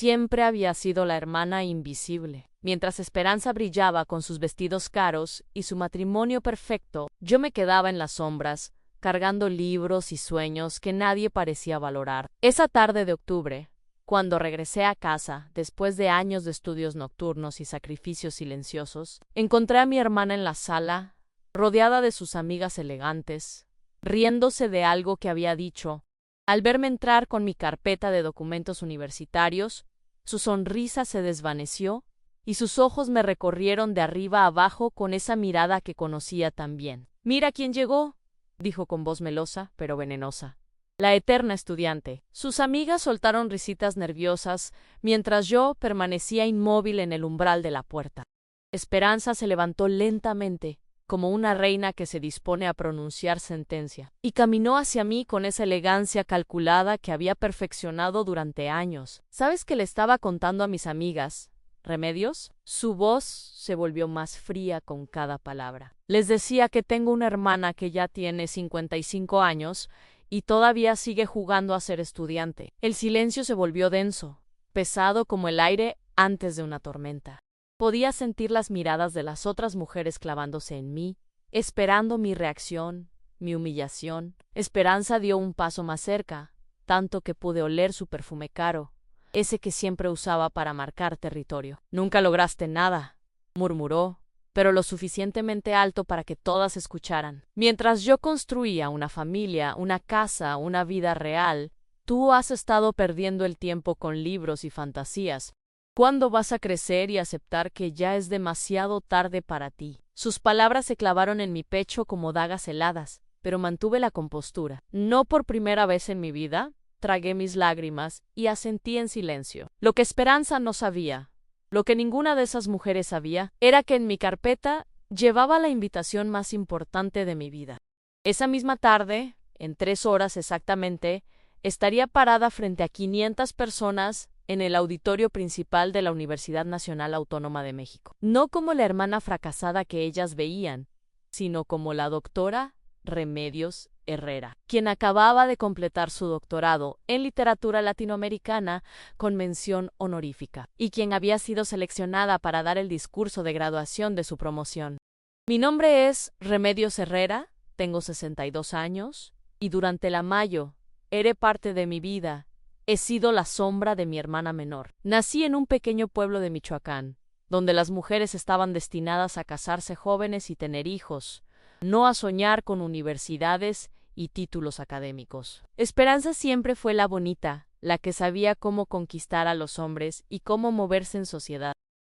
siempre había sido la hermana invisible. Mientras Esperanza brillaba con sus vestidos caros y su matrimonio perfecto, yo me quedaba en las sombras, cargando libros y sueños que nadie parecía valorar. Esa tarde de octubre, cuando regresé a casa, después de años de estudios nocturnos y sacrificios silenciosos, encontré a mi hermana en la sala, rodeada de sus amigas elegantes, riéndose de algo que había dicho. Al verme entrar con mi carpeta de documentos universitarios, su sonrisa se desvaneció y sus ojos me recorrieron de arriba a abajo con esa mirada que conocía tan bien. «Mira quién llegó», dijo con voz melosa, pero venenosa. La eterna estudiante. Sus amigas soltaron risitas nerviosas, mientras yo permanecía inmóvil en el umbral de la puerta. Esperanza se levantó lentamente, como una reina que se dispone a pronunciar sentencia, y caminó hacia mí con esa elegancia calculada que había perfeccionado durante años. ¿Sabes qué le estaba contando a mis amigas? ¿Remedios? Su voz se volvió más fría con cada palabra. Les decía que tengo una hermana que ya tiene 55 años y todavía sigue jugando a ser estudiante. El silencio se volvió denso, pesado como el aire antes de una tormenta. Podía sentir las miradas de las otras mujeres clavándose en mí, esperando mi reacción, mi humillación. Esperanza dio un paso más cerca, tanto que pude oler su perfume caro, ese que siempre usaba para marcar territorio. «Nunca lograste nada», murmuró, pero lo suficientemente alto para que todas escucharan. «Mientras yo construía una familia, una casa, una vida real, tú has estado perdiendo el tiempo con libros y fantasías. ¿Cuándo vas a crecer y aceptar que ya es demasiado tarde para ti?» Sus palabras se clavaron en mi pecho como dagas heladas, pero mantuve la compostura. No por primera vez en mi vida, tragué mis lágrimas y asentí en silencio. Lo que Esperanza no sabía, lo que ninguna de esas mujeres sabía, era que en mi carpeta llevaba la invitación más importante de mi vida. Esa misma tarde, en 3 horas exactamente, estaría parada frente a 500 personas en el auditorio principal de la Universidad Nacional Autónoma de México. No como la hermana fracasada que ellas veían, sino como la doctora Remedios Herrera, quien acababa de completar su doctorado en literatura latinoamericana con mención honorífica, y quien había sido seleccionada para dar el discurso de graduación de su promoción. Mi nombre es Remedios Herrera, tengo 62 años, y durante la Mayo, eres parte de mi vida. He sido la sombra de mi hermana menor. Nací en un pequeño pueblo de Michoacán, donde las mujeres estaban destinadas a casarse jóvenes y tener hijos, no a soñar con universidades y títulos académicos. Esperanza siempre fue la bonita, la que sabía cómo conquistar a los hombres y cómo moverse en sociedad.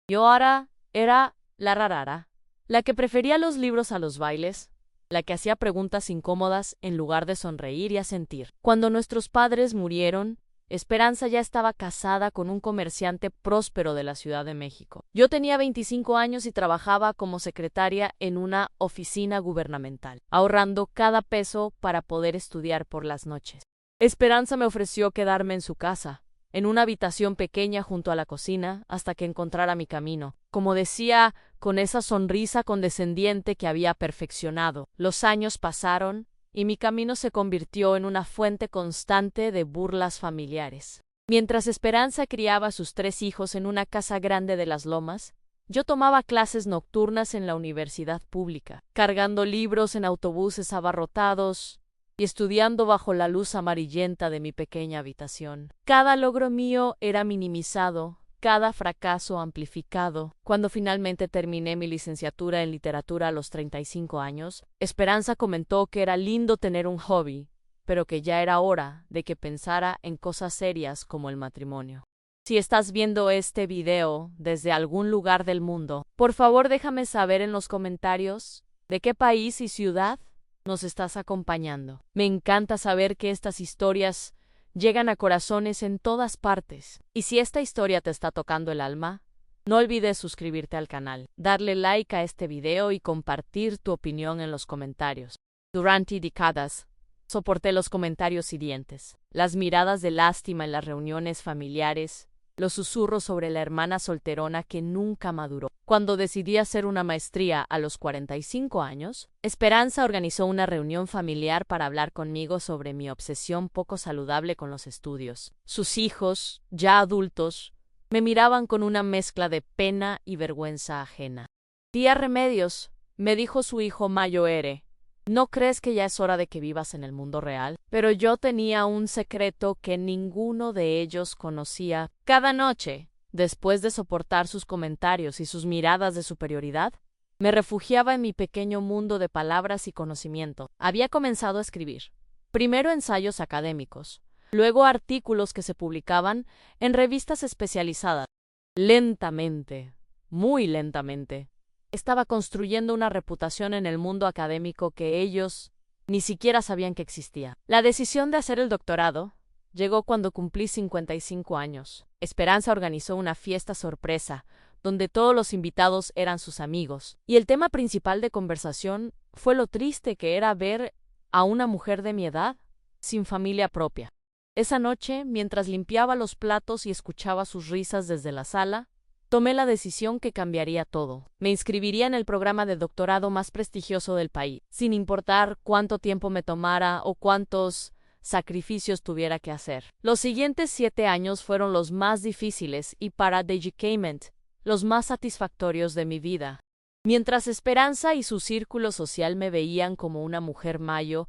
Yo ahora era la rarara, la que prefería los libros a los bailes, la que hacía preguntas incómodas en lugar de sonreír y asentir. Cuando nuestros padres murieron, Esperanza ya estaba casada con un comerciante próspero de la Ciudad de México. Yo tenía 25 años y trabajaba como secretaria en una oficina gubernamental, ahorrando cada peso para poder estudiar por las noches. Esperanza me ofreció quedarme en su casa, en una habitación pequeña junto a la cocina, hasta que encontrara mi camino. Como decía, con esa sonrisa condescendiente que había perfeccionado. Los años pasaron, y mi camino se convirtió en una fuente constante de burlas familiares. Mientras Esperanza criaba a sus 3 hijos en una casa grande de las Lomas, yo tomaba clases nocturnas en la universidad pública, cargando libros en autobuses abarrotados y estudiando bajo la luz amarillenta de mi pequeña habitación. Cada logro mío era minimizado, cada fracaso amplificado. Cuando finalmente terminé mi licenciatura en literatura a los 35 años, Esperanza comentó que era lindo tener un hobby, pero que ya era hora de que pensara en cosas serias como el matrimonio. Si estás viendo este video desde algún lugar del mundo, por favor déjame saber en los comentarios de qué país y ciudad nos estás acompañando. Me encanta saber que estas historias llegan a corazones en todas partes. Y si esta historia te está tocando el alma, no olvides suscribirte al canal, darle like a este video y compartir tu opinión en los comentarios. Durante décadas, soporté los comentarios hirientes, las miradas de lástima en las reuniones familiares, los susurros sobre la hermana solterona que nunca maduró. Cuando decidí hacer una maestría a los 45 años, Esperanza organizó una reunión familiar para hablar conmigo sobre mi obsesión poco saludable con los estudios. Sus hijos, ya adultos, Me miraban con una mezcla de pena y vergüenza ajena. Tía Remedios, me dijo su hijo Mayoere, ¿no crees que ya es hora de que vivas en el mundo real? Pero yo tenía un secreto que ninguno de ellos conocía. Cada noche, después de soportar sus comentarios y sus miradas de superioridad, me refugiaba en mi pequeño mundo de palabras y conocimiento. Había comenzado a escribir. Primero ensayos académicos, luego artículos que se publicaban en revistas especializadas. Lentamente, muy lentamente, estaba construyendo una reputación en el mundo académico que ellos ni siquiera sabían que existía. La decisión de hacer el doctorado llegó cuando cumplí 55 años. Esperanza organizó una fiesta sorpresa, donde todos los invitados eran sus amigos, y el tema principal de conversación fue lo triste que era ver a una mujer de mi edad sin familia propia. Esa noche, mientras limpiaba los platos y escuchaba sus risas desde la sala, tomé la decisión que cambiaría todo. Me inscribiría en el programa de doctorado más prestigioso del país, sin importar cuánto tiempo me tomara o cuántos sacrificios tuviera que hacer. Los siguientes 7 años fueron los más difíciles y para Dedicament, los más satisfactorios de mi vida. Mientras Esperanza y su círculo social me veían como una mujer mayo,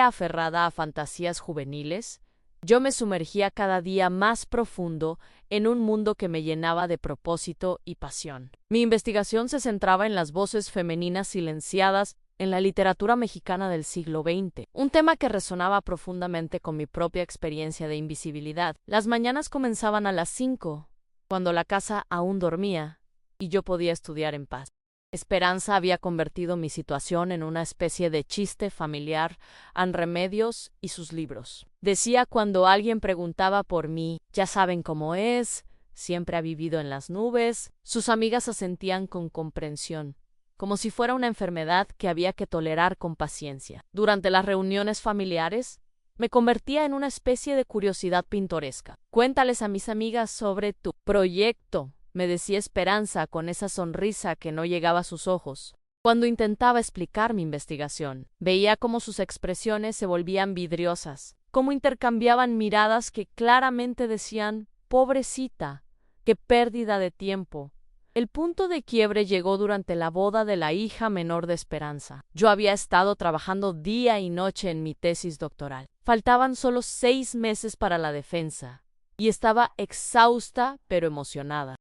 aferrada a fantasías juveniles, yo me sumergía cada día más profundo en un mundo que me llenaba de propósito y pasión. Mi investigación se centraba en las voces femeninas silenciadas en la literatura mexicana del siglo XX, un tema que resonaba profundamente con mi propia experiencia de invisibilidad. Las mañanas comenzaban a las 5, cuando la casa aún dormía, y yo podía estudiar en paz. Esperanza había convertido mi situación en una especie de chiste familiar en Remedios y sus libros. Decía cuando alguien preguntaba por mí, ya saben cómo es, siempre ha vivido en las nubes. Sus amigas asentían con comprensión, como si fuera una enfermedad que había que tolerar con paciencia. Durante las reuniones familiares, me convertía en una especie de curiosidad pintoresca. Cuéntales a mis amigas sobre tu proyecto, me decía Esperanza con esa sonrisa que no llegaba a sus ojos. Cuando intentaba explicar mi investigación, veía cómo sus expresiones se volvían vidriosas, cómo intercambiaban miradas que claramente decían, pobrecita, qué pérdida de tiempo. El punto de quiebre llegó durante la boda de la hija menor de Esperanza. Yo había estado trabajando día y noche en mi tesis doctoral. Faltaban solo 6 meses para la defensa, y estaba exhausta pero emocionada.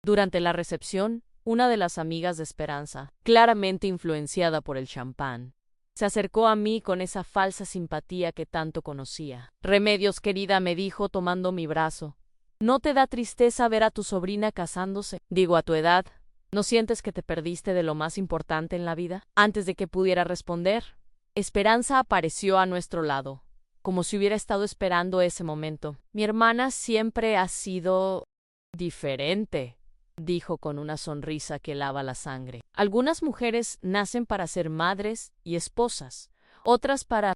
Durante la recepción, una de las amigas de Esperanza, claramente influenciada por el champán, se acercó a mí con esa falsa simpatía que tanto conocía. Remedios, querida, me dijo tomando mi brazo, ¿no te da tristeza ver a tu sobrina casándose? Digo, a tu edad, ¿no sientes que te perdiste de lo más importante en la vida? Antes de que pudiera responder, Esperanza apareció a nuestro lado, como si hubiera estado esperando ese momento. Mi hermana siempre ha sido diferente, dijo con una sonrisa que helaba la sangre. Algunas mujeres nacen para ser madres y esposas, otras para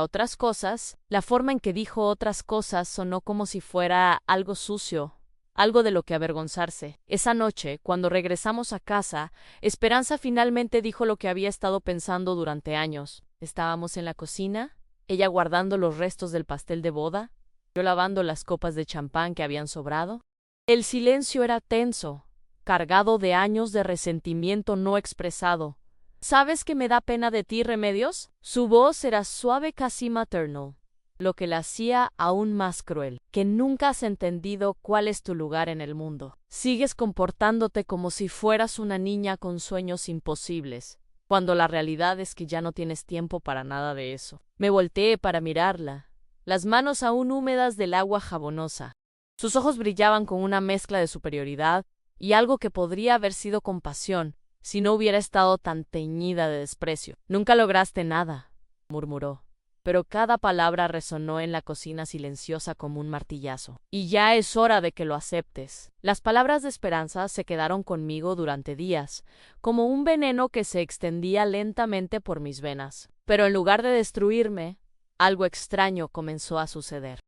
otras cosas. La forma en que dijo otras cosas sonó como si fuera algo sucio, algo de lo que avergonzarse. Esa noche, cuando regresamos a casa, Esperanza finalmente dijo lo que había estado pensando durante años. Estábamos en la cocina, ella guardando los restos del pastel de boda, yo lavando las copas de champán que habían sobrado. El silencio era tenso, cargado de años de resentimiento no expresado. ¿Sabes que me da pena de ti, Remedios? Su voz era suave, casi maternal, lo que la hacía aún más cruel. Que nunca has entendido cuál es tu lugar en el mundo. Sigues comportándote como si fueras una niña con sueños imposibles, cuando la realidad es que ya no tienes tiempo para nada de eso. Me volteé para mirarla, las manos aún húmedas del agua jabonosa. Sus ojos brillaban con una mezcla de superioridad y algo que podría haber sido compasión si no hubiera estado tan teñida de desprecio. Nunca lograste nada, murmuró, pero cada palabra resonó en la cocina silenciosa como un martillazo. Y ya es hora de que lo aceptes. Las palabras de Esperanza se quedaron conmigo durante días, como un veneno que se extendía lentamente por mis venas. Pero en lugar de destruirme, algo extraño comenzó a suceder.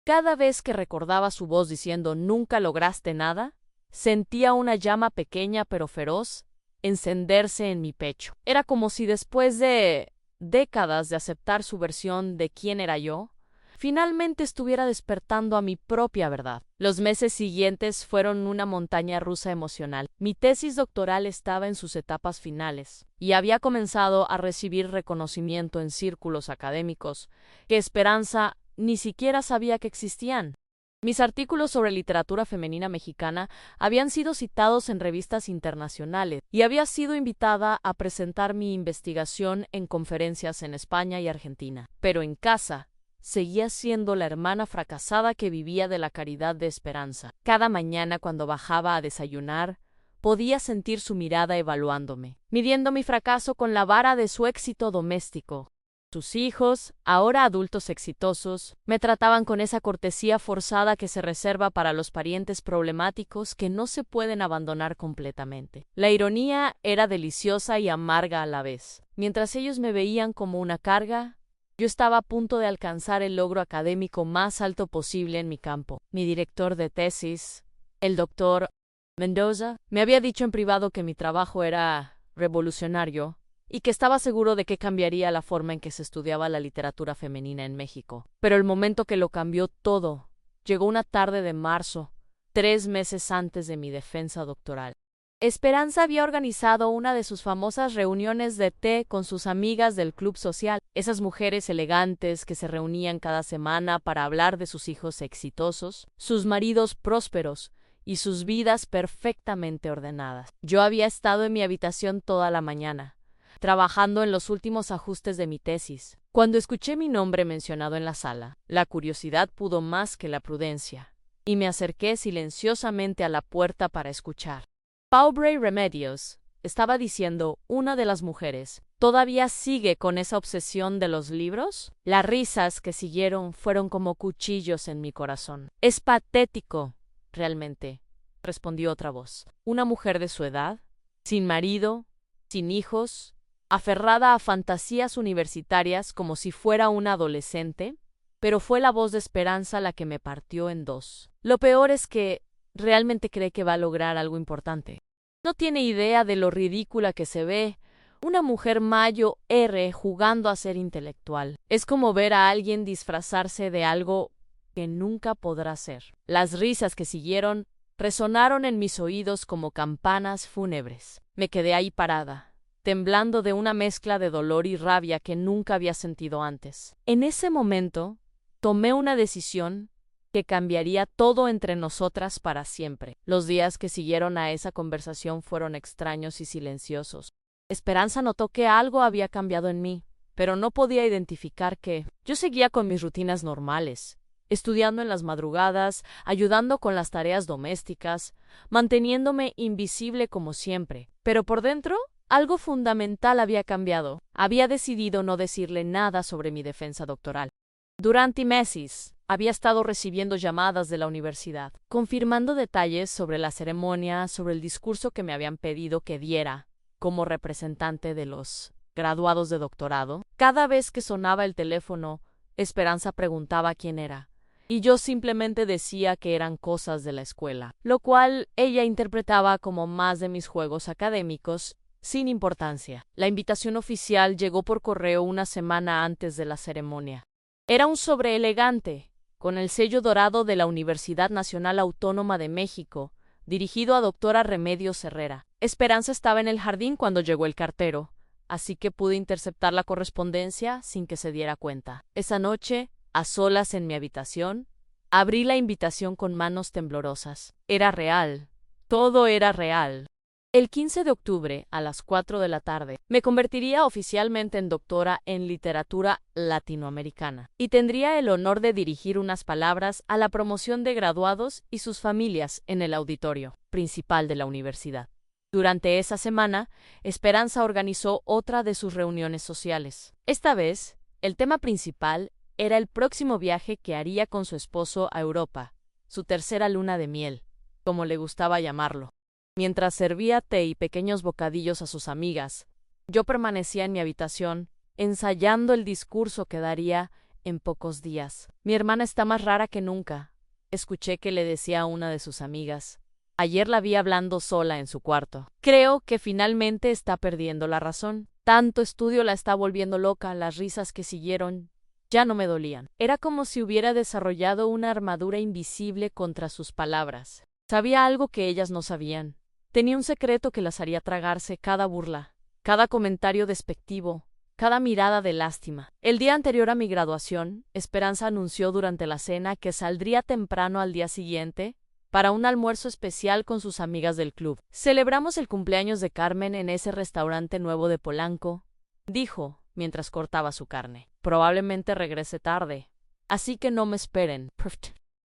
Cada vez que recordaba su voz diciendo «nunca lograste nada», sentía una llama pequeña pero feroz encenderse en mi pecho. Era como si después de décadas de aceptar su versión de quién era yo, finalmente estuviera despertando a mi propia verdad. Los meses siguientes fueron una montaña rusa emocional. Mi tesis doctoral estaba en sus etapas finales y había comenzado a recibir reconocimiento en círculos académicos que Esperanza ni siquiera sabía que existían. Mis artículos sobre literatura femenina mexicana habían sido citados en revistas internacionales y había sido invitada a presentar mi investigación en conferencias en España y Argentina. Pero en casa, seguía siendo la hermana fracasada que vivía de la caridad de Esperanza. Cada mañana cuando bajaba a desayunar, podía sentir su mirada evaluándome, midiendo mi fracaso con la vara de su éxito doméstico. Sus hijos, ahora adultos exitosos, me trataban con esa cortesía forzada que se reserva para los parientes problemáticos que no se pueden abandonar completamente. La ironía era deliciosa y amarga a la vez. Mientras ellos me veían como una carga, yo estaba a punto de alcanzar el logro académico más alto posible en mi campo. Mi director de tesis, el doctor Mendoza, me había dicho en privado que mi trabajo era revolucionario y que estaba seguro de que cambiaría la forma en que se estudiaba la literatura femenina en México. Pero el momento que lo cambió todo llegó una tarde de marzo, 3 meses antes de mi defensa doctoral. Esperanza había organizado una de sus famosas reuniones de té con sus amigas del club social, esas mujeres elegantes que se reunían cada semana para hablar de sus hijos exitosos, sus maridos prósperos y sus vidas perfectamente ordenadas. Yo había estado en mi habitación toda la mañana, trabajando en los últimos ajustes de mi tesis. Cuando escuché mi nombre mencionado en la sala, la curiosidad pudo más que la prudencia, y me acerqué silenciosamente a la puerta para escuchar. Powbray Remedios, estaba diciendo una de las mujeres, ¿todavía sigue con esa obsesión de los libros? Las risas que siguieron fueron como cuchillos en mi corazón. Es patético, realmente, respondió otra voz. Una mujer de su edad, sin marido, sin hijos, aferrada a fantasías universitarias como si fuera una adolescente, pero fue la voz de Esperanza la que me partió en dos. Lo peor es que realmente cree que va a lograr algo importante. No tiene idea de lo ridícula que se ve una mujer mayo R jugando a ser intelectual. Es como ver a alguien disfrazarse de algo que nunca podrá ser. Las risas que siguieron resonaron en mis oídos como campanas fúnebres. Me quedé ahí parada, temblando de una mezcla de dolor y rabia que nunca había sentido antes. En ese momento, tomé una decisión que cambiaría todo entre nosotras para siempre. Los días que siguieron a esa conversación fueron extraños y silenciosos. Esperanza notó que algo había cambiado en mí, pero no podía identificar qué. Yo seguía con mis rutinas normales, estudiando en las madrugadas, ayudando con las tareas domésticas, manteniéndome invisible como siempre. Pero por dentro, algo fundamental había cambiado. Había decidido no decirle nada sobre mi defensa doctoral. Durante meses, había estado recibiendo llamadas de la universidad, confirmando detalles sobre la ceremonia, sobre el discurso que me habían pedido que diera como representante de los graduados de doctorado. Cada vez que sonaba el teléfono, Esperanza preguntaba quién era, y yo simplemente decía que eran cosas de la escuela, lo cual ella interpretaba como más de mis juegos académicos, sin importancia. La invitación oficial llegó por correo una semana antes de la ceremonia. Era un sobre elegante, con el sello dorado de la Universidad Nacional Autónoma de México, dirigido a doctora Remedios Herrera. Esperanza estaba en el jardín cuando llegó el cartero, así que pude interceptar la correspondencia sin que se diera cuenta. Esa noche, a solas en mi habitación, abrí la invitación con manos temblorosas. Era real. Todo era real. El 15 de octubre, a las 4 de la tarde, me convertiría oficialmente en doctora en literatura latinoamericana y tendría el honor de dirigir unas palabras a la promoción de graduados y sus familias en el auditorio principal de la universidad. Durante esa semana, Esperanza organizó otra de sus reuniones sociales. Esta vez, el tema principal era el próximo viaje que haría con su esposo a Europa, su tercera luna de miel, como le gustaba llamarlo. Mientras servía té y pequeños bocadillos a sus amigas, yo permanecía en mi habitación, ensayando el discurso que daría en pocos días. Mi hermana está más rara que nunca, escuché que le decía a una de sus amigas. Ayer la vi hablando sola en su cuarto. Creo que finalmente está perdiendo la razón. Tanto estudio la está volviendo loca, las risas que siguieron Ya no me dolían. Era como si hubiera desarrollado una armadura invisible contra sus palabras. Sabía algo que ellas no sabían. Tenía un secreto que las haría tragarse cada burla, cada comentario despectivo, cada mirada de lástima. El día anterior a mi graduación, Esperanza anunció durante la cena que saldría temprano al día siguiente para un almuerzo especial con sus amigas del club. Celebramos el cumpleaños de Carmen en ese restaurante nuevo de Polanco, dijo mientras cortaba su carne. Probablemente regrese tarde, así que no me esperen.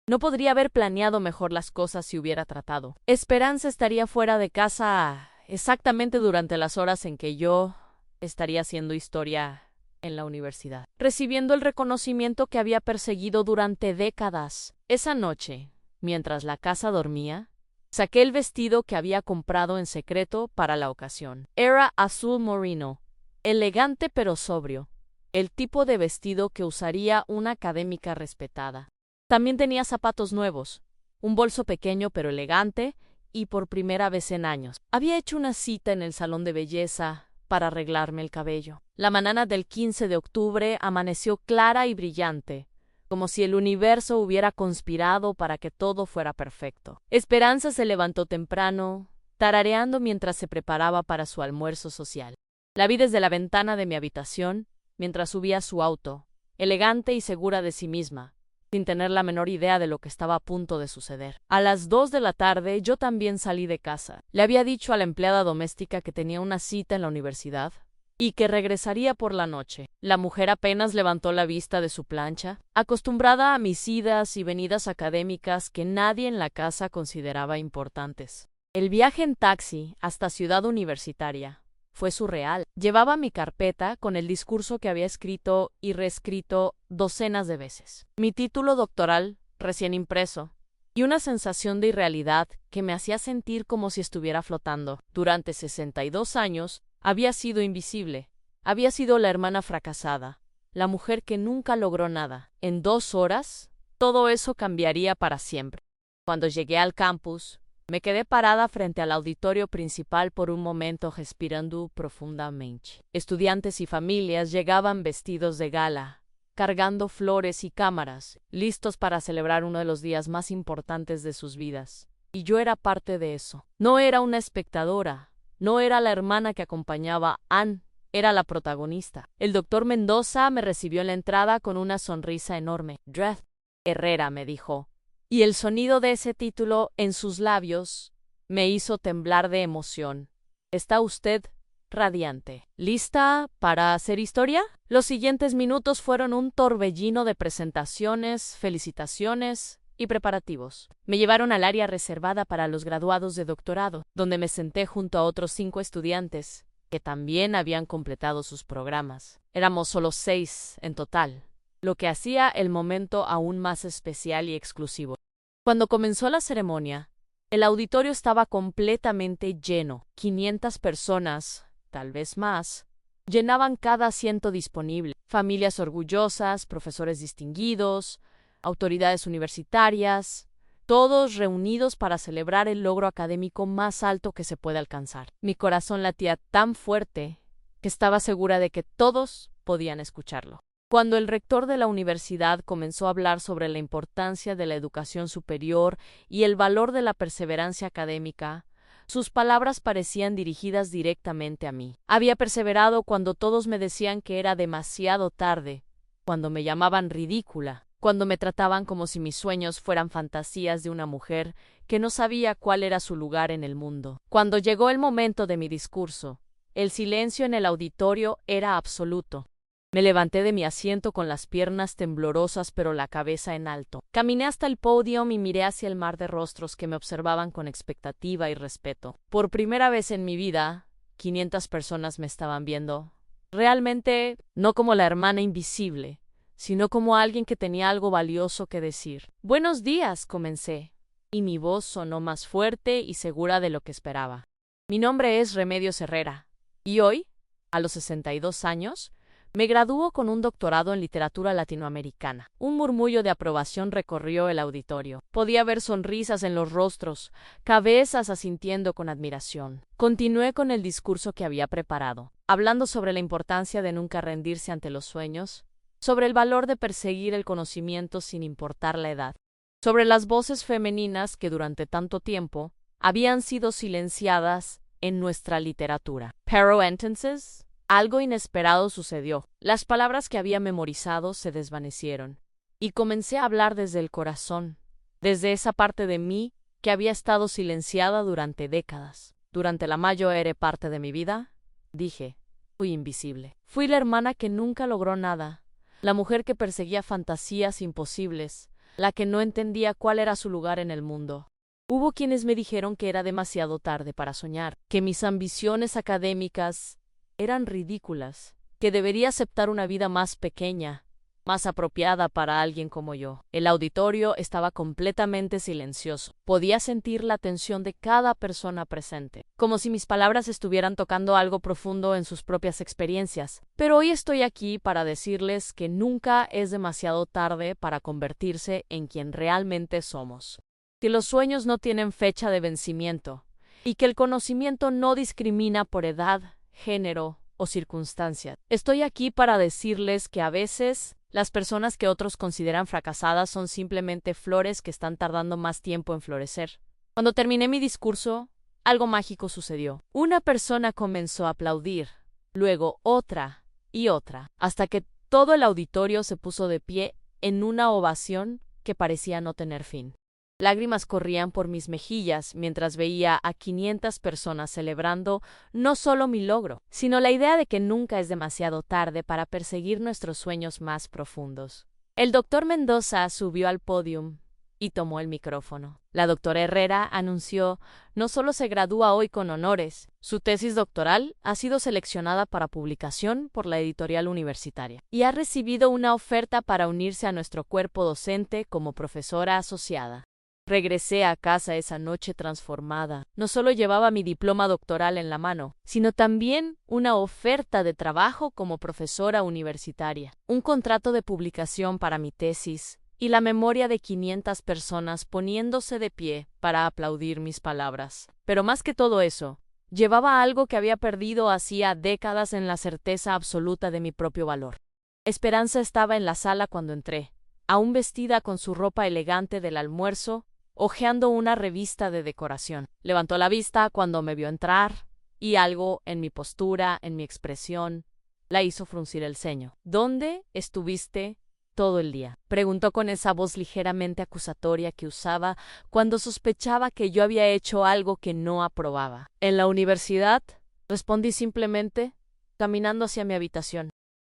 No podría haber planeado mejor las cosas si hubiera tratado. Esperanza estaría fuera de casa exactamente durante las horas en que yo estaría haciendo historia en la universidad, recibiendo el reconocimiento que había perseguido durante décadas. Esa noche, mientras la casa dormía, saqué el vestido que había comprado en secreto para la ocasión. Era azul morino, elegante pero sobrio, el tipo de vestido que usaría una académica respetada. También tenía zapatos nuevos, un bolso pequeño pero elegante, y por primera vez en años, había hecho una cita en el salón de belleza para arreglarme el cabello. La mañana del 15 de octubre amaneció clara y brillante, como si el universo hubiera conspirado para que todo fuera perfecto. Esperanza se levantó temprano, tarareando mientras se preparaba para su almuerzo social. La vi desde la ventana de mi habitación, mientras subía a su auto, elegante y segura de sí misma, sin tener la menor idea de lo que estaba a punto de suceder. A las 2 de la tarde yo también salí de casa. Le había dicho a la empleada doméstica que tenía una cita en la universidad y que regresaría por la noche. La mujer apenas levantó la vista de su plancha, acostumbrada a mis idas y venidas académicas que nadie en la casa consideraba importantes. El viaje en taxi hasta Ciudad Universitaria fue surreal. Llevaba mi carpeta con el discurso que había escrito y reescrito docenas de veces, mi título doctoral recién impreso, y una sensación de irrealidad que me hacía sentir como si estuviera flotando. Durante 62 años había sido invisible, había sido la hermana fracasada, la mujer que nunca logró nada. En 2 horas, todo eso cambiaría para siempre. Cuando llegué al campus, me quedé parada frente al auditorio principal por un momento respirando profundamente. Estudiantes y familias llegaban vestidos de gala, cargando flores y cámaras, listos para celebrar uno de los días más importantes de sus vidas. Y yo era parte de eso. No era una espectadora, no era la hermana que acompañaba a Anne, era la protagonista. El doctor Mendoza me recibió en la entrada con una sonrisa enorme. Dredd Herrera, me dijo, y el sonido de ese título en sus labios me hizo temblar de emoción. ¿Está usted radiante? ¿Lista para hacer historia? Los siguientes minutos fueron un torbellino de presentaciones, felicitaciones y preparativos. Me llevaron al área reservada para los graduados de doctorado, donde me senté junto a otros 5 estudiantes que también habían completado sus programas. Éramos solo 6 en total, lo que hacía el momento aún más especial y exclusivo. Cuando comenzó la ceremonia, el auditorio estaba completamente lleno. 500 personas, tal vez más, llenaban cada asiento disponible. Familias orgullosas, profesores distinguidos, autoridades universitarias, todos reunidos para celebrar el logro académico más alto que se puede alcanzar. Mi corazón latía tan fuerte que estaba segura de que todos podían escucharlo. Cuando el rector de la universidad comenzó a hablar sobre la importancia de la educación superior y el valor de la perseverancia académica, sus palabras parecían dirigidas directamente a mí. Había perseverado cuando todos me decían que era demasiado tarde, cuando me llamaban ridícula, cuando me trataban como si mis sueños fueran fantasías de una mujer que no sabía cuál era su lugar en el mundo. Cuando llegó el momento de mi discurso, el silencio en el auditorio era absoluto. Me levanté de mi asiento con las piernas temblorosas pero la cabeza en alto. Caminé hasta el podio y miré hacia el mar de rostros que me observaban con expectativa y respeto. Por primera vez en mi vida, 500 personas me estaban viendo. Realmente, no como la hermana invisible, sino como alguien que tenía algo valioso que decir. «Buenos días», comencé, y mi voz sonó más fuerte y segura de lo que esperaba. Mi nombre es Remedios Herrera, y hoy, a los 62 años, me graduó con un doctorado en literatura latinoamericana. Un murmullo de aprobación recorrió el auditorio. Podía ver sonrisas en los rostros, cabezas asintiendo con admiración. Continué con el discurso que había preparado, hablando sobre la importancia de nunca rendirse ante los sueños sobre el valor de perseguir el conocimiento sin importar la edad, sobre las voces femeninas que durante tanto tiempo habían sido silenciadas en nuestra literatura. Pero entonces, algo inesperado sucedió. Las palabras que había memorizado se desvanecieron, y comencé a hablar desde el corazón, desde esa parte de mí que había estado silenciada durante décadas. Durante la mayor parte de mi vida, dije, fui invisible. Fui la hermana que nunca logró nada, la mujer que perseguía fantasías imposibles, la que no entendía cuál era su lugar en el mundo. Hubo quienes me dijeron que era demasiado tarde para soñar, que mis ambiciones académicas eran ridículas, que debería aceptar una vida más pequeña, más apropiada para alguien como yo. El auditorio estaba completamente silencioso. Podía sentir la tensión de cada persona presente, como si mis palabras estuvieran tocando algo profundo en sus propias experiencias. Pero hoy estoy aquí para decirles que nunca es demasiado tarde para convertirse en quien realmente somos. Que los sueños no tienen fecha de vencimiento, y que el conocimiento no discrimina por edad, género o circunstancia. Estoy aquí para decirles que a veces las personas que otros consideran fracasadas son simplemente flores que están tardando más tiempo en florecer. Cuando terminé mi discurso, algo mágico sucedió. Una persona comenzó a aplaudir, luego otra y otra, hasta que todo el auditorio se puso de pie en una ovación que parecía no tener fin. Lágrimas corrían por mis mejillas mientras veía a 500 personas celebrando no solo mi logro, sino la idea de que nunca es demasiado tarde para perseguir nuestros sueños más profundos. El doctor Mendoza subió al podio y tomó el micrófono. La doctora Herrera anunció, no solo se gradúa hoy con honores, su tesis doctoral ha sido seleccionada para publicación por la editorial universitaria y ha recibido una oferta para unirse a nuestro cuerpo docente como profesora asociada. Regresé a casa esa noche transformada. No solo llevaba mi diploma doctoral en la mano, sino también una oferta de trabajo como profesora universitaria, un contrato de publicación para mi tesis y la memoria de 500 personas poniéndose de pie para aplaudir mis palabras. Pero más que todo eso, llevaba algo que había perdido hacía décadas en la certeza absoluta de mi propio valor. Esperanza estaba en la sala cuando entré, aún vestida con su ropa elegante del almuerzo, hojeando una revista de decoración. Levantó la vista cuando me vio entrar, y algo en mi postura, en mi expresión, la hizo fruncir el ceño. ¿Dónde estuviste todo el día?, preguntó con esa voz ligeramente acusatoria que usaba cuando sospechaba que yo había hecho algo que no aprobaba. En la universidad, respondí simplemente, caminando hacia mi habitación.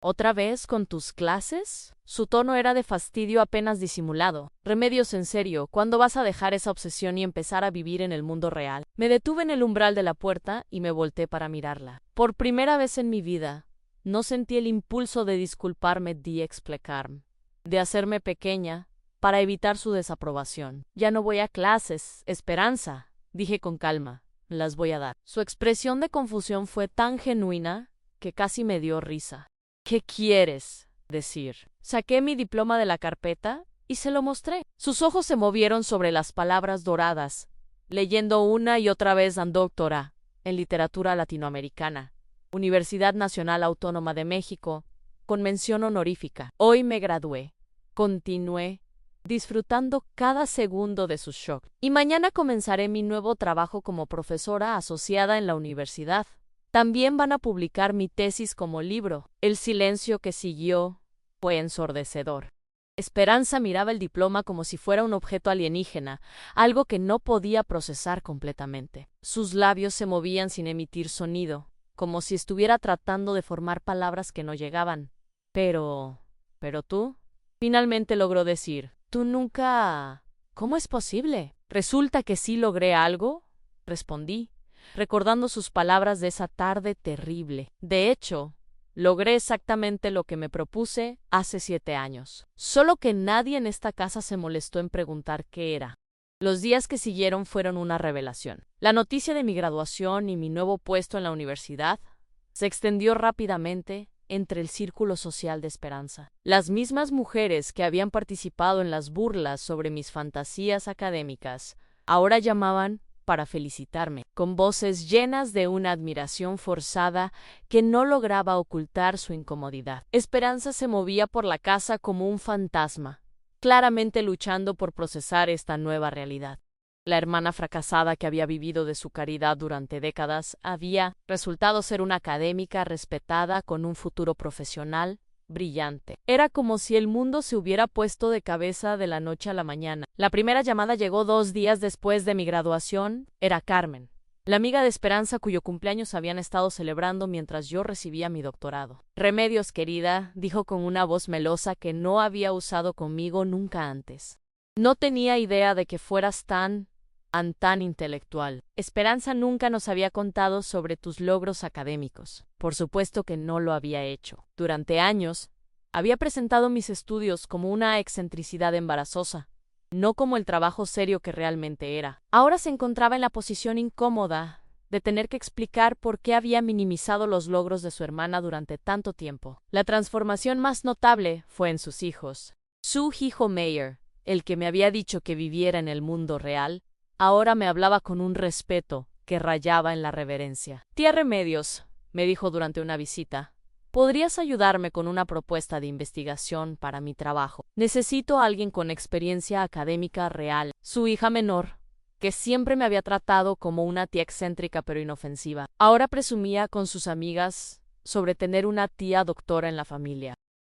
¿Otra vez con tus clases? Su tono era de fastidio apenas disimulado. Remedios, en serio, ¿cuándo vas a dejar esa obsesión y empezar a vivir en el mundo real? Me detuve en el umbral de la puerta y me volteé para mirarla. Por primera vez en mi vida, no sentí el impulso de disculparme, de explicarme, de hacerme pequeña para evitar su desaprobación. Ya no voy a clases, Esperanza, dije con calma. Las voy a dar. Su expresión de confusión fue tan genuina que casi me dio risa. ¿Qué quieres decir? Saqué mi diploma de la carpeta y se lo mostré. Sus ojos se movieron sobre las palabras doradas, leyendo una y otra vez doctora en literatura latinoamericana, Universidad Nacional Autónoma de México, con mención honorífica. Hoy me gradué. Continué, disfrutando cada segundo de su shock. Y mañana comenzaré mi nuevo trabajo como profesora asociada en la universidad. También van a publicar mi tesis como libro. El silencio que siguió fue ensordecedor. Esperanza miraba el diploma como si fuera un objeto alienígena, algo que no podía procesar completamente. Sus labios se movían sin emitir sonido, como si estuviera tratando de formar palabras que no llegaban. Pero tú, finalmente logró decir, tú nunca... ¿Cómo es posible? ¿Resulta que sí logré algo? Respondí, recordando sus palabras de esa tarde terrible. De hecho, logré exactamente lo que me propuse hace 7 años. Solo que nadie en esta casa se molestó en preguntar qué era. Los días que siguieron fueron una revelación. La noticia de mi graduación y mi nuevo puesto en la universidad se extendió rápidamente entre el círculo social de Esperanza. Las mismas mujeres que habían participado en las burlas sobre mis fantasías académicas ahora llamaban para felicitarme, con voces llenas de una admiración forzada que no lograba ocultar su incomodidad. Esperanza se movía por la casa como un fantasma, claramente luchando por procesar esta nueva realidad. La hermana fracasada que había vivido de su caridad durante décadas había resultado ser una académica respetada con un futuro profesional brillante. Era como si el mundo se hubiera puesto de cabeza de la noche a la mañana. La primera llamada llegó 2 días después de mi graduación. Era Carmen, la amiga de Esperanza cuyo cumpleaños habían estado celebrando mientras yo recibía mi doctorado. Remedios, querida, dijo con una voz melosa que no había usado conmigo nunca antes. No tenía idea de que fueras tan intelectual. Esperanza nunca nos había contado sobre tus logros académicos. Por supuesto que no lo había hecho. Durante años, había presentado mis estudios como una excentricidad embarazosa, no como el trabajo serio que realmente era. Ahora se encontraba en la posición incómoda de tener que explicar por qué había minimizado los logros de su hermana durante tanto tiempo. La transformación más notable fue en sus hijos. Su hijo Mayer, el que me había dicho que viviera en el mundo real, ahora me hablaba con un respeto que rayaba en la reverencia. Tía Remedios, me dijo durante una visita, ¿podrías ayudarme con una propuesta de investigación para mi trabajo? Necesito a alguien con experiencia académica real. Su hija menor, que siempre me había tratado como una tía excéntrica pero inofensiva, ahora presumía con sus amigas sobre tener una tía doctora en la familia.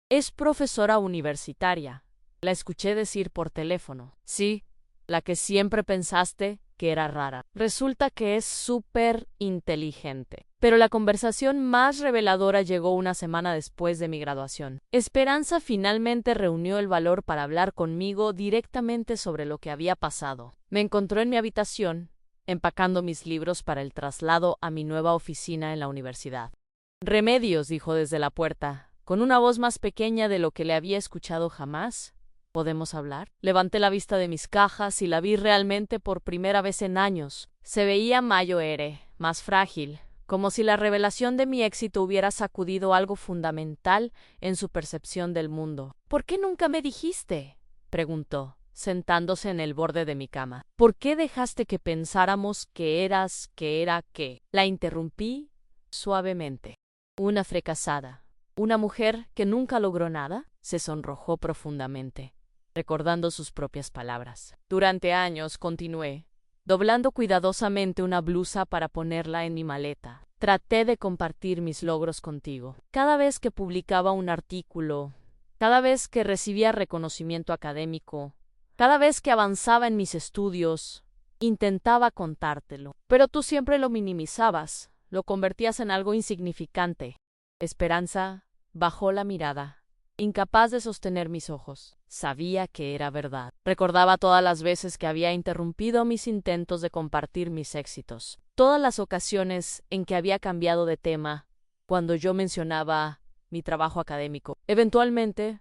Es profesora universitaria, la escuché decir por teléfono. Sí, la que siempre pensaste que era rara. Resulta que es súper inteligente. Pero la conversación más reveladora llegó una semana después de mi graduación. Esperanza finalmente reunió el valor para hablar conmigo directamente sobre lo que había pasado. Me encontró en mi habitación, empacando mis libros para el traslado a mi nueva oficina en la universidad. Remedios, dijo desde la puerta, con una voz más pequeña de lo que le había escuchado jamás. ¿Podemos hablar? Levanté la vista de mis cajas y la vi realmente por primera vez en años. Se veía mayor, más frágil, como si la revelación de mi éxito hubiera sacudido algo fundamental en su percepción del mundo. ¿Por qué nunca me dijiste?, preguntó, sentándose en el borde de mi cama. ¿Por qué dejaste que pensáramos que era qué? La interrumpí suavemente. Una fracasada. ¿Una mujer que nunca logró nada? Se sonrojó profundamente, recordando sus propias palabras. Durante años continué, doblando cuidadosamente una blusa para ponerla en mi maleta. Traté de compartir mis logros contigo. Cada vez que publicaba un artículo, cada vez que recibía reconocimiento académico, cada vez que avanzaba en mis estudios, intentaba contártelo. Pero tú siempre lo minimizabas, lo convertías en algo insignificante. Esperanza bajó la mirada, incapaz de sostener mis ojos. Sabía que era verdad. Recordaba todas las veces que había interrumpido mis intentos de compartir mis éxitos, todas las ocasiones en que había cambiado de tema cuando yo mencionaba mi trabajo académico. Eventualmente,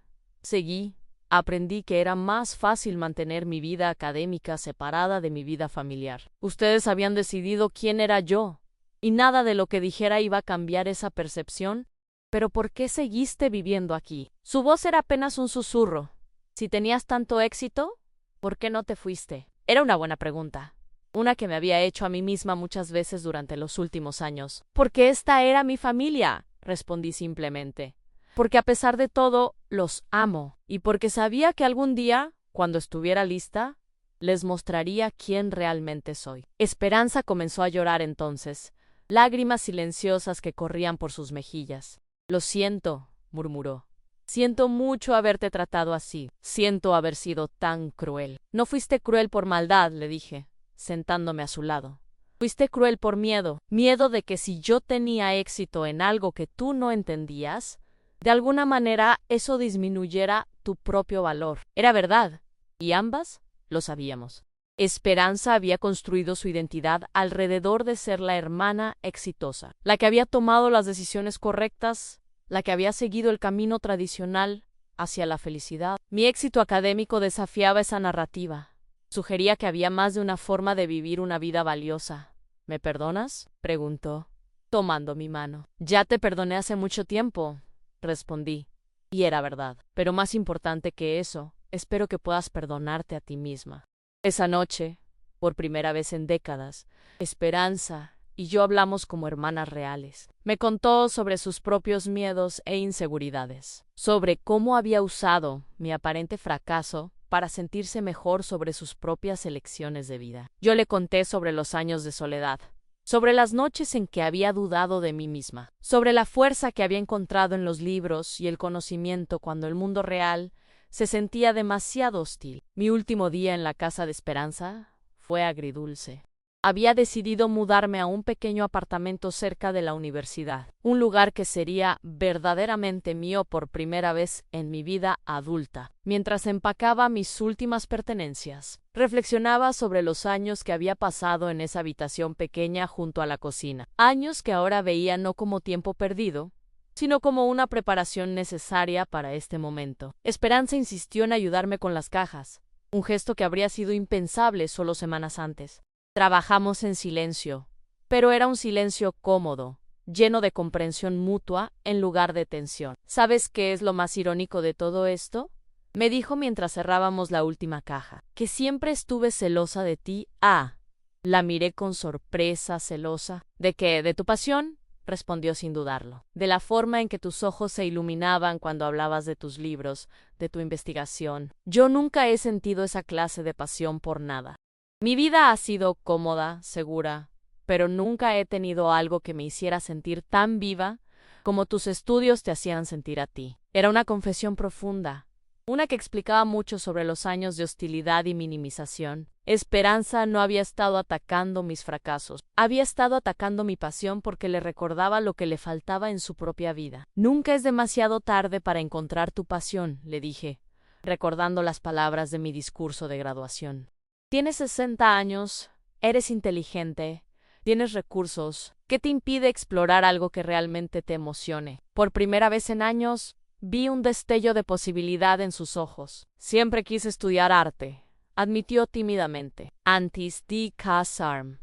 aprendí que era más fácil mantener mi vida académica separada de mi vida familiar. Ustedes habían decidido quién era yo, y nada de lo que dijera iba a cambiar esa percepción. ¿Pero por qué seguiste viviendo aquí? Su voz era apenas un susurro. Si tenías tanto éxito, ¿por qué no te fuiste? Era una buena pregunta, una que me había hecho a mí misma muchas veces durante los últimos años. Porque esta era mi familia, respondí simplemente. Porque a pesar de todo, los amo. Y porque sabía que algún día, cuando estuviera lista, les mostraría quién realmente soy. Esperanza comenzó a llorar entonces, lágrimas silenciosas que corrían por sus mejillas. Lo siento, murmuró. Siento mucho haberte tratado así. Siento haber sido tan cruel. No fuiste cruel por maldad, le dije, sentándome a su lado. Fuiste cruel por miedo. Miedo de que si yo tenía éxito en algo que tú no entendías, de alguna manera eso disminuyera tu propio valor. Era verdad, y ambas lo sabíamos. Esperanza había construido su identidad alrededor de ser la hermana exitosa, la que había tomado las decisiones correctas, la que había seguido el camino tradicional hacia la felicidad. Mi éxito académico desafiaba esa narrativa. Sugería que había más de una forma de vivir una vida valiosa. ¿Me perdonas?, preguntó, tomando mi mano. Ya te perdoné hace mucho tiempo, respondí, y era verdad. Pero más importante que eso, espero que puedas perdonarte a ti misma. Esa noche, Por primera vez en décadas, Esperanza y yo hablamos como hermanas reales. Me contó sobre sus propios miedos e inseguridades, sobre cómo había usado mi aparente fracaso para sentirse mejor sobre sus propias elecciones de vida. Yo le conté sobre los años de soledad, sobre las noches en que había dudado de mí misma, sobre la fuerza que había encontrado en los libros y el conocimiento cuando el mundo real se sentía demasiado hostil. Mi último día en la casa de Esperanza fue agridulce. Había decidido mudarme a un pequeño apartamento cerca de la universidad, un lugar que sería verdaderamente mío por primera vez en mi vida adulta. Mientras empacaba mis últimas pertenencias, reflexionaba sobre los años que había pasado en esa habitación pequeña junto a la cocina, años que ahora veía no como tiempo perdido, sino como una preparación necesaria para este momento. Esperanza insistió en ayudarme con las cajas, un gesto que habría sido impensable solo semanas antes. Trabajamos en silencio, pero era un silencio cómodo, lleno de comprensión mutua en lugar de tensión. ¿Sabes qué es lo más irónico de todo esto? Me dijo mientras cerrábamos la última caja. Que siempre estuve celosa de ti. Ah, la miré con sorpresa, celosa. ¿De qué? ¿De tu pasión? Respondió sin dudarlo. De la forma en que tus ojos se iluminaban cuando hablabas de tus libros, de tu investigación. Yo nunca he sentido esa clase de pasión por nada. Mi vida ha sido cómoda, segura, pero nunca he tenido algo que me hiciera sentir tan viva como tus estudios te hacían sentir a ti. Era una confesión profunda, una que explicaba mucho sobre los años de hostilidad y minimización. Esperanza no había estado atacando mis fracasos, había estado atacando mi pasión porque le recordaba lo que le faltaba en su propia vida. Nunca es demasiado tarde para encontrar tu pasión, le dije, recordando las palabras de mi discurso de graduación. Tienes 60 años, eres inteligente, tienes recursos. ¿Qué te impide explorar algo que realmente te emocione? Por primera vez en años, vi un destello de posibilidad en sus ojos. Siempre quise estudiar arte, admitió tímidamente. Antis di casarm.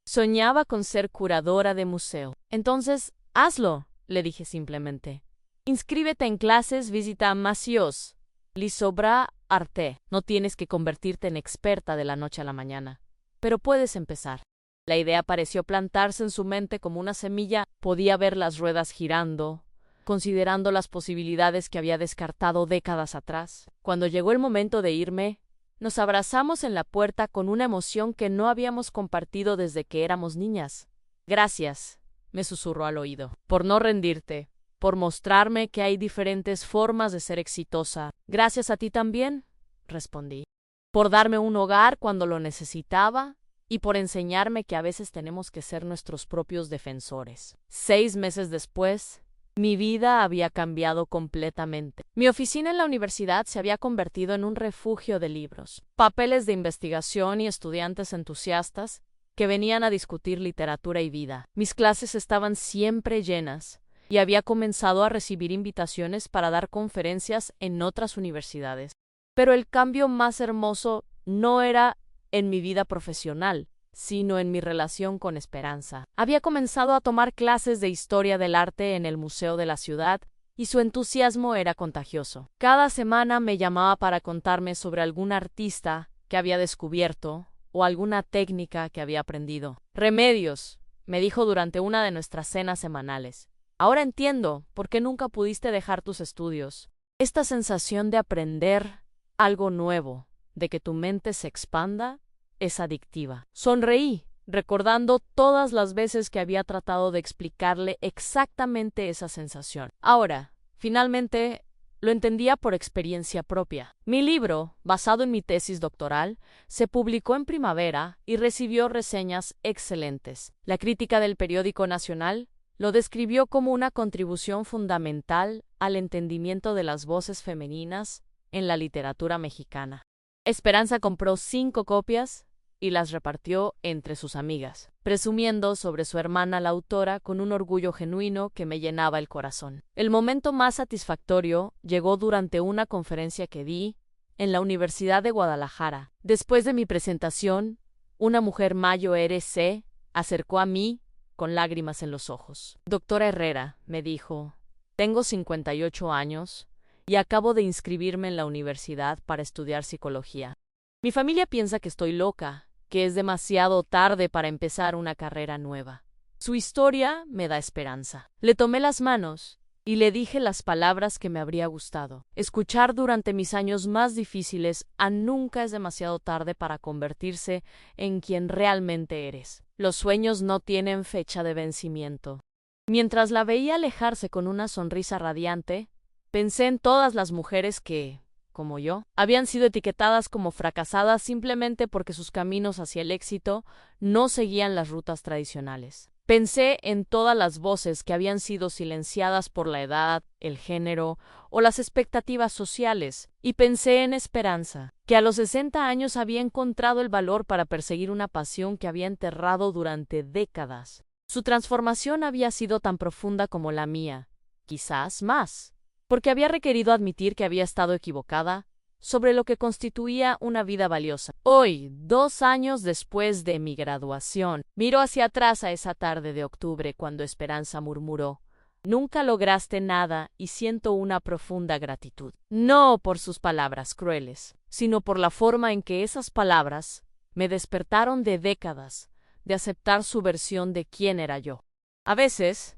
Soñaba con ser curadora de museo. Entonces, hazlo, le dije simplemente. Inscríbete en clases, visita Macios. Li sobra arte. No tienes que convertirte en experta de la noche a la mañana, pero puedes empezar. La idea pareció plantarse en su mente como una semilla. Podía ver las ruedas girando, considerando las posibilidades que había descartado décadas atrás. Cuando llegó el momento de irme, nos abrazamos en la puerta con una emoción que no habíamos compartido desde que éramos niñas. Gracias, me susurró al oído, por no rendirte, por mostrarme que hay diferentes formas de ser exitosa. Gracias a ti también, respondí, por darme un hogar cuando lo necesitaba y por enseñarme que a veces tenemos que ser nuestros propios defensores. 6 meses después, mi vida había cambiado completamente. Mi oficina en la universidad se había convertido en un refugio de libros, papeles de investigación y estudiantes entusiastas que venían a discutir literatura y vida. Mis clases estaban siempre llenas y había comenzado a recibir invitaciones para dar conferencias en otras universidades. Pero el cambio más hermoso no era en mi vida profesional, sino en mi relación con Esperanza. Había comenzado a tomar clases de historia del arte en el museo de la ciudad y su entusiasmo era contagioso. Cada semana me llamaba para contarme sobre algún artista que había descubierto o alguna técnica que había aprendido. Remedios, me dijo durante una de nuestras cenas semanales. Ahora entiendo por qué nunca pudiste dejar tus estudios. Esta sensación de aprender algo nuevo, de que tu mente se expanda, es adictiva. Sonreí, recordando todas las veces que había tratado de explicarle exactamente esa sensación. Ahora, finalmente, lo entendía por experiencia propia. Mi libro, basado en mi tesis doctoral, se publicó en primavera y recibió reseñas excelentes. La crítica del periódico nacional lo describió como una contribución fundamental al entendimiento de las voces femeninas en la literatura mexicana. Esperanza compró 5 copias y las repartió entre sus amigas, presumiendo sobre su hermana la autora con un orgullo genuino que me llenaba el corazón. El momento más satisfactorio llegó durante una conferencia que di en la Universidad de Guadalajara. Después de mi presentación, una mujer mayo RC acercó a mí con lágrimas en los ojos. Doctora Herrera, me dijo, tengo 58 años y acabo de inscribirme en la universidad para estudiar psicología. Mi familia piensa que estoy loca que es demasiado tarde para empezar una carrera nueva. Su historia me da esperanza. Le tomé las manos y le dije las palabras que me habría gustado escuchar durante mis años más difíciles: a nunca es demasiado tarde para convertirse en quien realmente eres. Los sueños no tienen fecha de vencimiento. Mientras la veía alejarse con una sonrisa radiante, pensé en todas las mujeres que, como yo, habían sido etiquetadas como fracasadas simplemente porque sus caminos hacia el éxito no seguían las rutas tradicionales. Pensé en todas las voces que habían sido silenciadas por la edad, el género o las expectativas sociales, y pensé en Esperanza, que a los 60 años había encontrado el valor para perseguir una pasión que había enterrado durante décadas. Su transformación había sido tan profunda como la mía, quizás más, porque había requerido admitir que había estado equivocada sobre lo que constituía una vida valiosa. Hoy, 2 años después de mi graduación, miro hacia atrás a esa tarde de octubre cuando Esperanza murmuró: «Nunca lograste nada», y siento una profunda gratitud. No por sus palabras crueles, sino por la forma en que esas palabras me despertaron de décadas de aceptar su versión de quién era yo. A veces,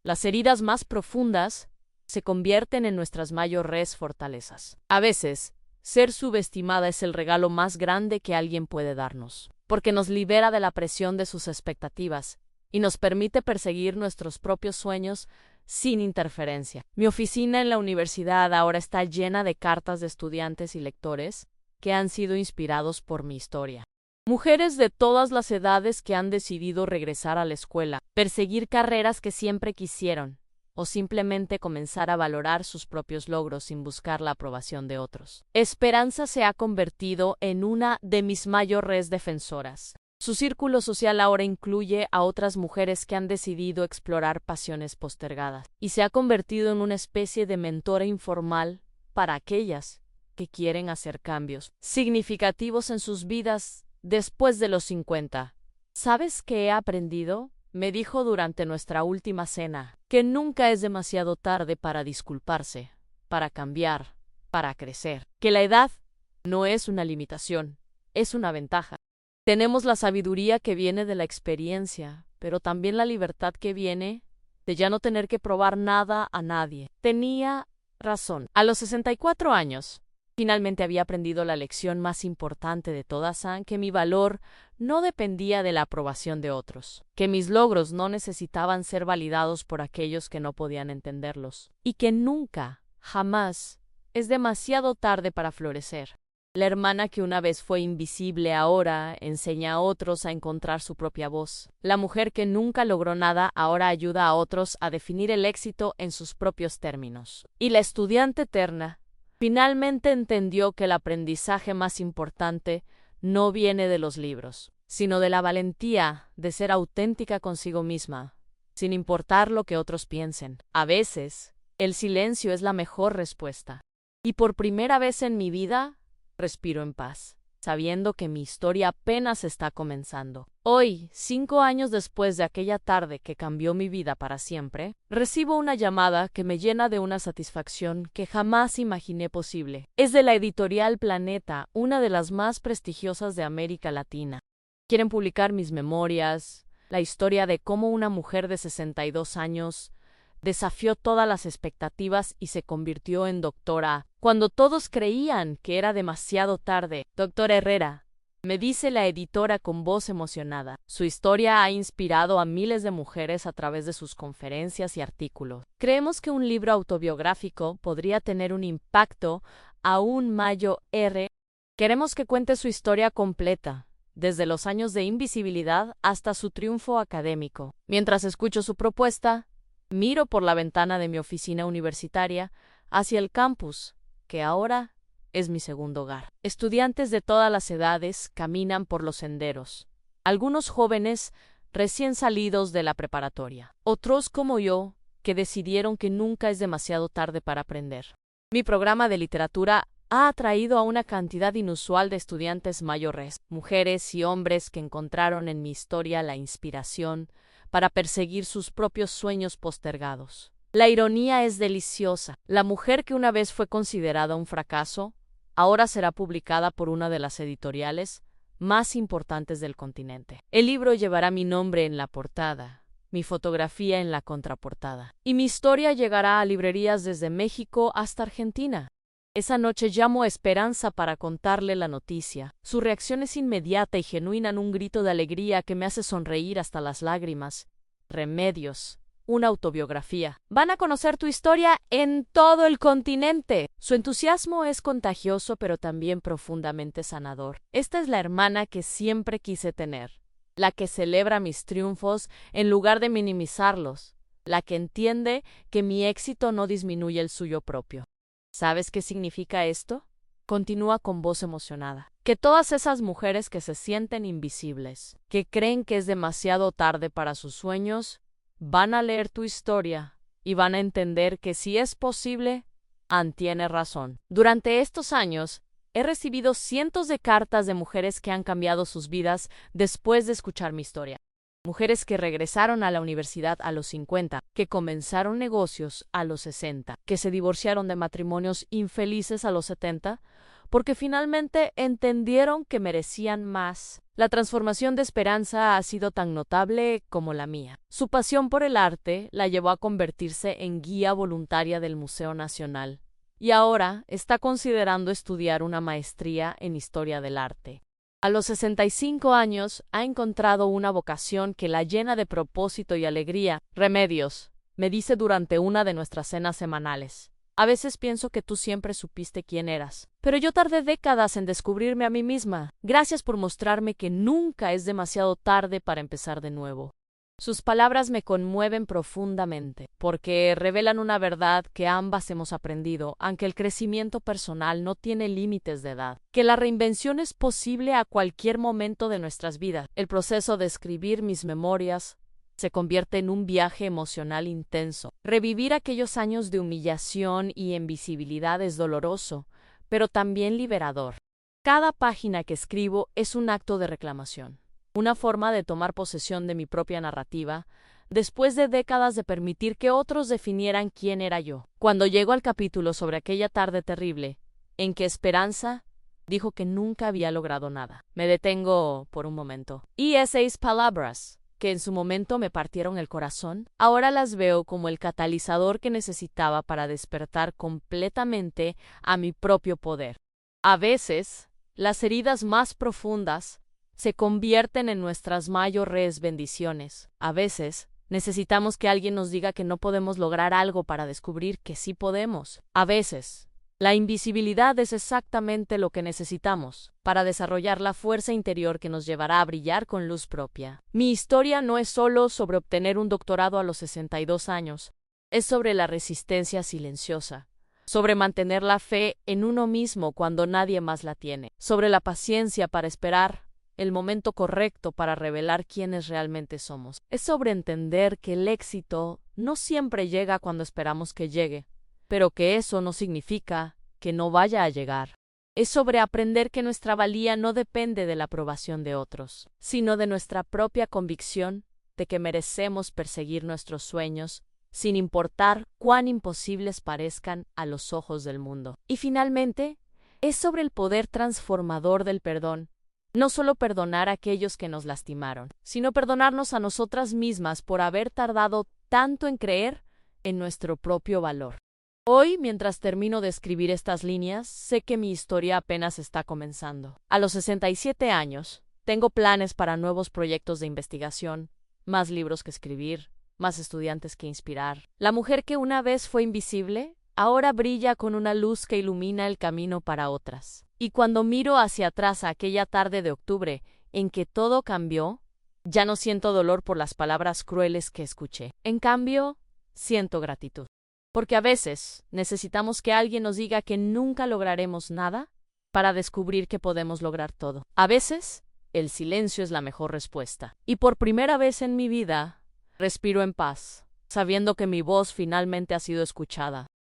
las heridas más profundas se convierten en nuestras mayores fortalezas. A veces, ser subestimada es el regalo más grande que alguien puede darnos, porque nos libera de la presión de sus expectativas y nos permite perseguir nuestros propios sueños sin interferencia. Mi oficina en la universidad ahora está llena de cartas de estudiantes y lectores que han sido inspirados por mi historia. Mujeres de todas las edades que han decidido regresar a la escuela, perseguir carreras que siempre quisieron, o simplemente comenzar a valorar sus propios logros sin buscar la aprobación de otros. Esperanza se ha convertido en una de mis mayores defensoras. Su círculo social ahora incluye a otras mujeres que han decidido explorar pasiones postergadas, y se ha convertido en una especie de mentora informal para aquellas que quieren hacer cambios significativos en sus vidas después de los 50. ¿Sabes qué he aprendido?, me dijo durante nuestra última cena, que nunca es demasiado tarde para disculparse, para cambiar, para crecer, que la edad no es una limitación, es una ventaja. Tenemos la sabiduría que viene de la experiencia, pero también la libertad que viene de ya no tener que probar nada a nadie. Tenía razón. A los 64 años, finalmente había aprendido la lección más importante de todas, que mi valor no dependía de la aprobación de otros, que mis logros no necesitaban ser validados por aquellos que no podían entenderlos, y que nunca, jamás, es demasiado tarde para florecer. La hermana que una vez fue invisible ahora enseña a otros a encontrar su propia voz. La mujer que nunca logró nada ahora ayuda a otros a definir el éxito en sus propios términos. Y la estudiante eterna finalmente entendió que el aprendizaje más importante no viene de los libros, sino de la valentía de ser auténtica consigo misma, sin importar lo que otros piensen. A veces, el silencio es la mejor respuesta. Y por primera vez en mi vida, respiro en paz, sabiendo que mi historia apenas está comenzando. Hoy, 5 años después de aquella tarde que cambió mi vida para siempre, recibo una llamada que me llena de una satisfacción que jamás imaginé posible. Es de la editorial Planeta, una de las más prestigiosas de América Latina. Quieren publicar mis memorias, la historia de cómo una mujer de 62 años desafió todas las expectativas y se convirtió en doctora cuando todos creían que era demasiado tarde. Doctora Herrera, me dice la editora con voz emocionada. Su historia ha inspirado a miles de mujeres a través de sus conferencias y artículos. Creemos que un libro autobiográfico podría tener un impacto aún mayor. Queremos que cuente su historia completa, desde los años de invisibilidad hasta su triunfo académico. Mientras escucho su propuesta, miro por la ventana de mi oficina universitaria hacia el campus, que ahora es mi segundo hogar. Estudiantes de todas las edades caminan por los senderos. Algunos jóvenes recién salidos de la preparatoria. Otros como yo, que decidieron que nunca es demasiado tarde para aprender. Mi programa de literatura ha atraído a una cantidad inusual de estudiantes mayores, mujeres y hombres que encontraron en mi historia la inspiración para perseguir sus propios sueños postergados. La ironía es deliciosa. La mujer que una vez fue considerada un fracaso, ahora será publicada por una de las editoriales más importantes del continente. El libro llevará mi nombre en la portada, mi fotografía en la contraportada, y mi historia llegará a librerías desde México hasta Argentina. Esa noche llamo a Esperanza para contarle la noticia. Su reacción es inmediata y genuina en un grito de alegría que me hace sonreír hasta las lágrimas. Remedios. Una autobiografía. Van a conocer tu historia en todo el continente. Su entusiasmo es contagioso, pero también profundamente sanador. Esta es la hermana que siempre quise tener, la que celebra mis triunfos en lugar de minimizarlos, la que entiende que mi éxito no disminuye el suyo propio. ¿Sabes qué significa esto? Continúa con voz emocionada. Que todas esas mujeres que se sienten invisibles, que creen que es demasiado tarde para sus sueños, van a leer tu historia y van a entender que si es posible, Ann tiene razón. Durante estos años, he recibido cientos de cartas de mujeres que han cambiado sus vidas después de escuchar mi historia. Mujeres que regresaron a la universidad a los 50, que comenzaron negocios a los 60, que se divorciaron de matrimonios infelices a los 70, porque finalmente entendieron que merecían más. La transformación de Esperanza ha sido tan notable como la mía. Su pasión por el arte la llevó a convertirse en guía voluntaria del Museo Nacional, y ahora está considerando estudiar una maestría en Historia del Arte. A los 65 años ha encontrado una vocación que la llena de propósito y alegría. Remedios, me dice durante una de nuestras cenas semanales. A veces pienso que tú siempre supiste quién eras, pero yo tardé décadas en descubrirme a mí misma. Gracias por mostrarme que nunca es demasiado tarde para empezar de nuevo. Sus palabras me conmueven profundamente, porque revelan una verdad que ambas hemos aprendido, aunque el crecimiento personal no tiene límites de edad, que la reinvención es posible a cualquier momento de nuestras vidas. El proceso de escribir mis memorias se convierte en un viaje emocional intenso. Revivir aquellos años de humillación y invisibilidad es doloroso, pero también liberador. Cada página que escribo es un acto de reclamación. Una forma de tomar posesión de mi propia narrativa, después de décadas de permitir que otros definieran quién era yo. Cuando llego al capítulo sobre aquella tarde terrible, en que Esperanza dijo que nunca había logrado nada, me detengo por un momento. Y esas palabras, que en su momento me partieron el corazón, ahora las veo como el catalizador que necesitaba para despertar completamente a mi propio poder. A veces, las heridas más profundas se convierten en nuestras mayores bendiciones. A veces, necesitamos que alguien nos diga que no podemos lograr algo para descubrir que sí podemos. A veces, la invisibilidad es exactamente lo que necesitamos para desarrollar la fuerza interior que nos llevará a brillar con luz propia. Mi historia no es solo sobre obtener un doctorado a los 62 años, es sobre la resistencia silenciosa, sobre mantener la fe en uno mismo cuando nadie más la tiene, sobre la paciencia para esperar el momento correcto para revelar quiénes realmente somos. Es sobre entender que el éxito no siempre llega cuando esperamos que llegue, pero que eso no significa que no vaya a llegar. Es sobre aprender que nuestra valía no depende de la aprobación de otros, sino de nuestra propia convicción de que merecemos perseguir nuestros sueños, sin importar cuán imposibles parezcan a los ojos del mundo. Y finalmente, es sobre el poder transformador del perdón. No solo perdonar a aquellos que nos lastimaron, sino perdonarnos a nosotras mismas por haber tardado tanto en creer en nuestro propio valor. Hoy, mientras termino de escribir estas líneas, sé que mi historia apenas está comenzando. A los 67 años, tengo planes para nuevos proyectos de investigación, más libros que escribir, más estudiantes que inspirar. La mujer que una vez fue invisible, ahora brilla con una luz que ilumina el camino para otras. Y cuando miro hacia atrás a aquella tarde de octubre en que todo cambió, ya no siento dolor por las palabras crueles que escuché. En cambio, siento gratitud. Porque a veces necesitamos que alguien nos diga que nunca lograremos nada para descubrir que podemos lograr todo. A veces, el silencio es la mejor respuesta. Y por primera vez en mi vida, respiro en paz, sabiendo que mi voz finalmente ha sido escuchada.